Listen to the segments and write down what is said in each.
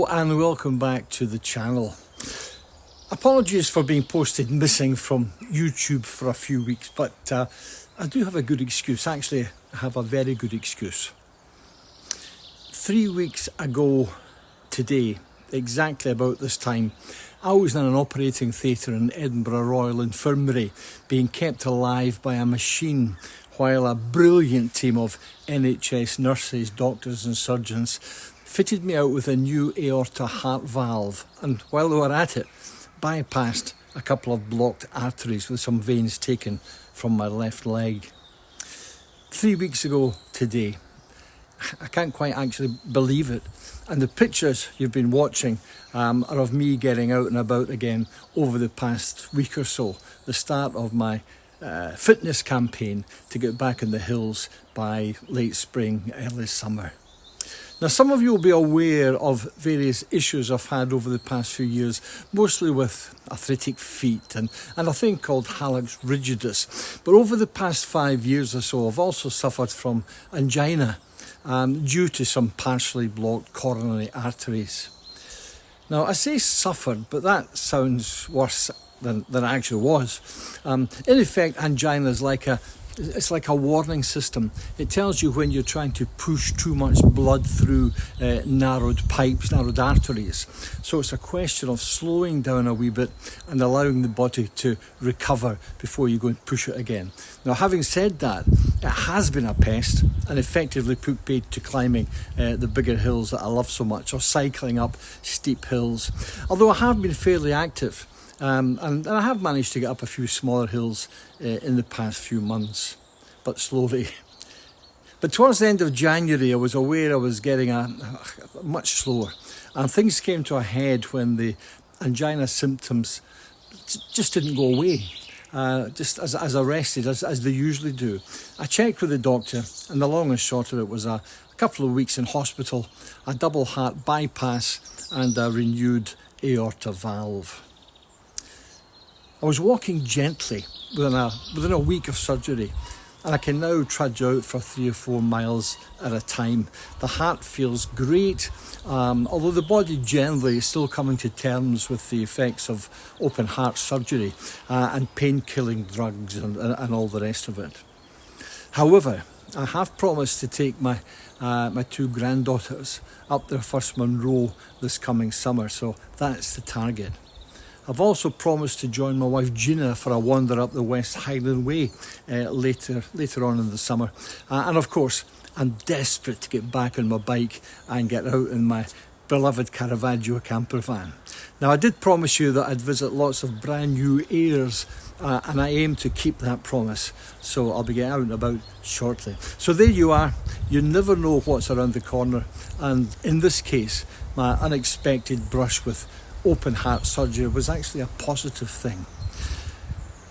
Hello and welcome back to the channel. Apologies for being posted missing from YouTube for a few weeks, but I do have a good excuse. Actually, I have a very good excuse. 3 weeks ago today, exactly about this time, I was in an operating theatre in Edinburgh Royal Infirmary being kept alive by a machine while a brilliant team of NHS nurses, doctors and surgeons fitted me out with a new aorta heart valve, and while they were at it, bypassed a couple of blocked arteries with some veins taken from my left leg. 3 weeks ago today, I can't quite actually believe it, and the pictures you've been watching are of me getting out and about again over the past week or so, the start of my fitness campaign to get back in the hills by late spring, early summer. Now, some of you will be aware of various issues I've had over the past few years, mostly with arthritic feet and a thing called hallux rigidus. But over the past 5 years or so, I've also suffered from angina due to some partially blocked coronary arteries. Now, I say suffered, but that sounds worse than it actually was. In effect, angina is like a warning system. It tells you when you're trying to push too much blood through narrowed pipes, narrowed arteries. So it's a question of slowing down a wee bit and allowing the body to recover before you go and push it again. Now, having said that, it has been a pest and effectively put paid to climbing the bigger hills that I love so much, or cycling up steep hills. Although I have been fairly active. And I have managed to get up a few smaller hills in the past few months, but slowly. But towards the end of January, I was aware I was getting much slower, and things came to a head when the angina symptoms just didn't go away, just as arrested as they usually do. I checked with the doctor, and the long and short of it was a couple of weeks in hospital, a double heart bypass, and a renewed aorta valve. I was walking gently within a week of surgery, and I can now trudge out for 3 or 4 miles at a time. The heart feels great, although the body generally is still coming to terms with the effects of open heart surgery and pain-killing drugs and all the rest of it. However, I have promised to take my 2 granddaughters up their first Monroe this coming summer, so that's the target. I've also promised to join my wife Gina for a wander up the West Highland Way later on in the summer. And of course, I'm desperate to get back on my bike and get out in my beloved Caravaggio campervan. Now, I did promise you that I'd visit lots of brand new airs, and I aim to keep that promise. So I'll be getting out and about shortly. So there you are. You never know what's around the corner. And in this case, my unexpected brush with open heart surgery was actually a positive thing.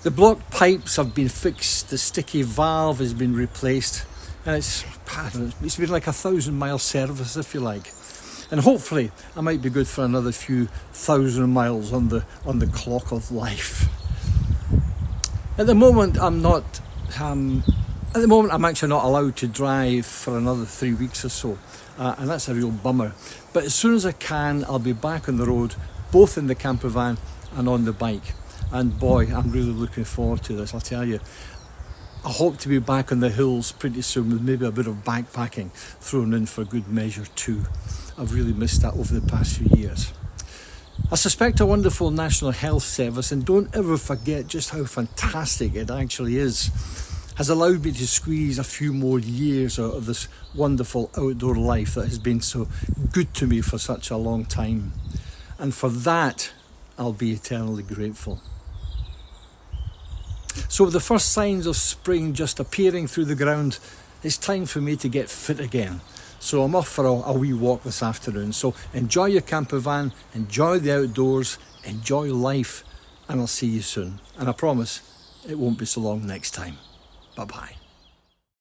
The blocked pipes have been fixed, the sticky valve has been replaced, and it's been like a 1,000-mile service, if you like. And hopefully I might be good for another few 1,000 miles on the clock of life. At the moment, I'm actually not allowed to drive for another 3 weeks or so, and that's a real bummer. But as soon as I can, I'll be back on the road, both in the campervan and on the bike. And boy, I'm really looking forward to this, I'll tell you. I hope to be back on the hills pretty soon with maybe a bit of backpacking thrown in for good measure too. I've really missed that over the past few years. I suspect a wonderful National Health Service, and don't ever forget just how fantastic it actually is, has allowed me to squeeze a few more years out of this wonderful outdoor life that has been so good to me for such a long time. And for that, I'll be eternally grateful. So with the first signs of spring just appearing through the ground, it's time for me to get fit again. So I'm off for a wee walk this afternoon. So enjoy your campervan, enjoy the outdoors, enjoy life, and I'll see you soon. And I promise it won't be so long next time. Bye-bye.